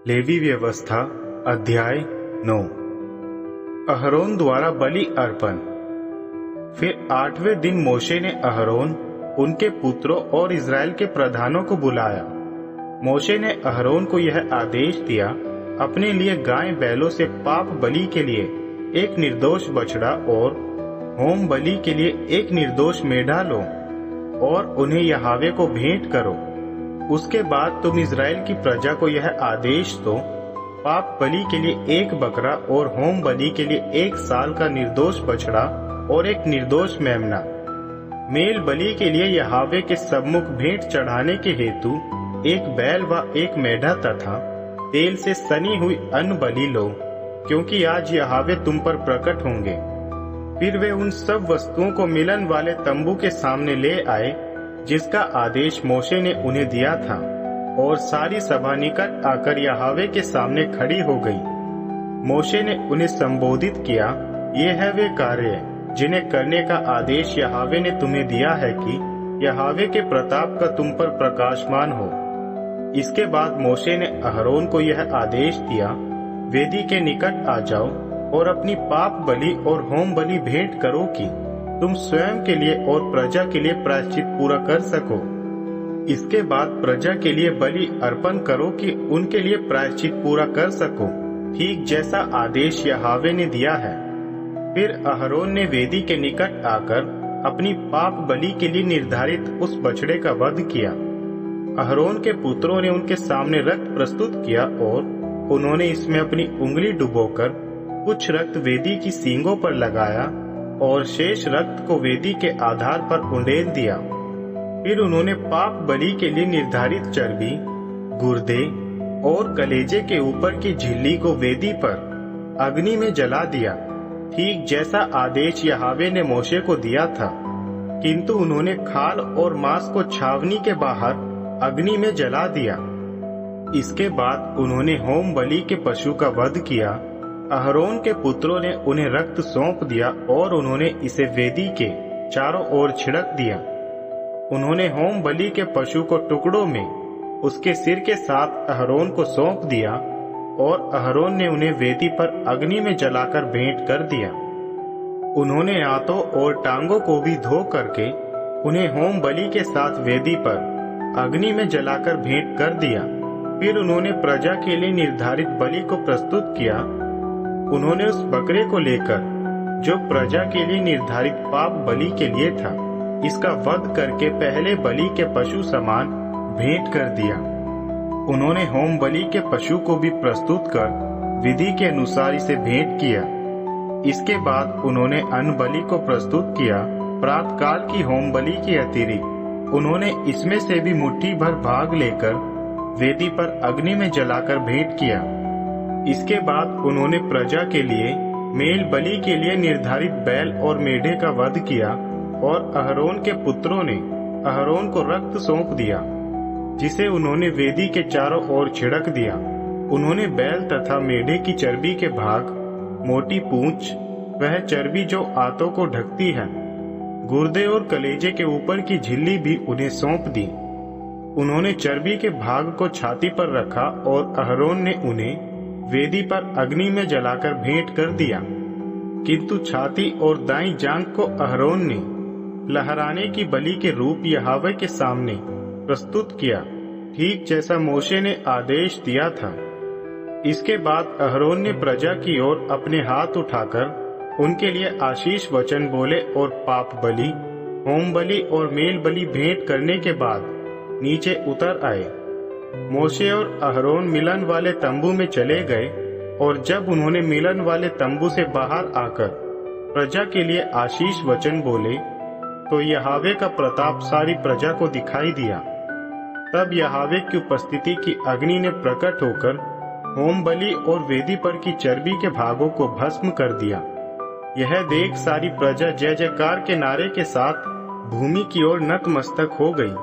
Levy व्यवस्था अध्याय 9। Aaron द्वारा बलि अर्पण। फिर 8वें दिन मोशे ने अहरोन, उनके पुत्रों और इज़राइल के प्रधानों को बुलाया। मोशे ने अहरोन को यह आदेश दिया, अपने लिए गाय बैलों से पाप बलि के लिए एक निर्दोष बछड़ा और होम बलि के लिए एक निर्दोष मेढ़ा लो और उन्हें यहोवा को भेंट करो। उसके बाद तुम इज़राइल की प्रजा को यह आदेश दो, पाप बलि के लिए एक बकरा और होम बलि के लिए 1 साल का निर्दोष बछड़ा और एक निर्दोष मेमना। मेल बलि के लिए यहोवा के सम्मुख भेंट चढ़ाने के हेतु एक बैल व एक मेढ़ा तथा तेल से सनी हुई अन्न बलि लो, क्योंकि आज यहोवा तुम पर प्रकट होंगे। फिर वे उन सब वस्तुओं को मिलन वाले तंबू के सामने ले आए जिसका आदेश मोशे ने उन्हें दिया था, और सारी सभा निकट आकर यहोवा के सामने खड़ी हो गई। मोशे ने उन्हें संबोधित किया, ये है वे कार्य जिन्हें करने का आदेश यहोवा ने तुम्हें दिया है कि यहोवा के प्रताप का तुम पर प्रकाशमान हो। इसके बाद मोशे ने अहरोन को यह आदेश दिया, वेदी के निकट आ जाओ और अपनी पाप बलि और होम बलि भेंट करो कि तुम स्वयं के लिए और प्रजा के लिए प्रायश्चित पूरा कर सको। इसके बाद प्रजा के लिए बलि अर्पण करो कि उनके लिए प्रायश्चित पूरा कर सको, ठीक जैसा आदेश यहोवा ने दिया है। फिर अहरोन ने वेदी के निकट आकर अपनी पाप बलि के लिए निर्धारित उस बछड़े का वध किया। अहरोन के पुत्रों ने उनके सामने रक्त प्रस्तुत किया और उन्होंने इसमें अपनी उंगली डुबोकर कुछ रक्त वेदी की सींगों पर लगाया और शेष रक्त को वेदी के आधार पर उंडेल दिया। फिर उन्होंने पाप बलि के लिए निर्धारित चर्बी, गुर्दे और कलेजे के ऊपर की झिल्ली को वेदी पर अग्नि में जला दिया, ठीक जैसा आदेश यहोवा ने मोशे को दिया था। किंतु उन्होंने खाल और मांस को छावनी के बाहर अग्नि में जला दिया। इसके बाद उन्होंने होम बलि के पशु का वध किया। अहरोन के पुत्रों ने उन्हें रक्त सौंप दिया और उन्होंने इसे वेदी के चारों ओर छिड़क दिया। उन्होंने होम बलि के पशु को टुकड़ों में उसके सिर के साथ अहरोन को सौंप दिया और अहरोन ने उन्हें वेदी पर अग्नि में जलाकर भेंट कर दिया। उन्होंने हाथों और टांगों को भी धो करके उन्हें होम बलि के साथ वेदी पर अग्नि में जलाकर भेंट कर दिया। फिर उन्होंने प्रजा के लिए निर्धारित बलि को प्रस्तुत किया। उन्होंने उस बकरे को लेकर, जो प्रजा के लिए निर्धारित पाप बलि के लिए था, इसका वध करके पहले बलि के पशु समान भेंट कर दिया। उन्होंने होम बलि के पशु को भी प्रस्तुत कर विधि के अनुसार इसे भेंट किया। इसके बाद उन्होंने अन्न बलि को प्रस्तुत किया। प्रातःकाल की होम बलि के अतिरिक्त उन्होंने इसमें से भी मुट्ठी भर भाग लेकर वेदी पर अग्नि में जलाकर भेंट किया। इसके बाद उन्होंने प्रजा के लिए मेल बलि के लिए निर्धारित बैल और मेढ़े का वध किया, और अहरोन के पुत्रों ने अहरोन को रक्त सौंप दिया, जिसे उन्होंने वेदी के चारों ओर छिड़क दिया। उन्होंने बैल तथा मेढ़े की चर्बी के भाग, मोटी पूंछ, वह चर्बी जो आंतों को ढकती है, गुर्दे और कलेजे के ऊपर की झिल्ली भी उन्हें सौंप दी। उन्होंने चर्बी के भाग को छाती पर रखा और अहरोन ने उन्हें वेदी पर अग्नि में जलाकर भेंट कर दिया। किंतु छाती और दाईं जांघ को अहरोन ने लहराने की बलि के रूप यहोवा के सामने प्रस्तुत किया, ठीक जैसा मोशे ने आदेश दिया था। इसके बाद अहरोन ने प्रजा की ओर अपने हाथ उठाकर उनके लिए आशीष वचन बोले और पाप बलि, होम बलि और मेल बलि भेंट करने के बाद नीचे उतर आए। मोशे और अहरोन मिलन वाले तंबू में चले गए, और जब उन्होंने मिलन वाले तंबू से बाहर आकर प्रजा के लिए आशीष वचन बोले, तो यहोवा का प्रताप सारी प्रजा को दिखाई दिया। तब यहोवा की उपस्थिति की अग्नि ने प्रकट होकर होम बलि और वेदी पर की चर्बी के भागों को भस्म कर दिया। यह देख सारी प्रजा जय जयकार के नारे के साथ भूमि की ओर नतमस्तक हो गई।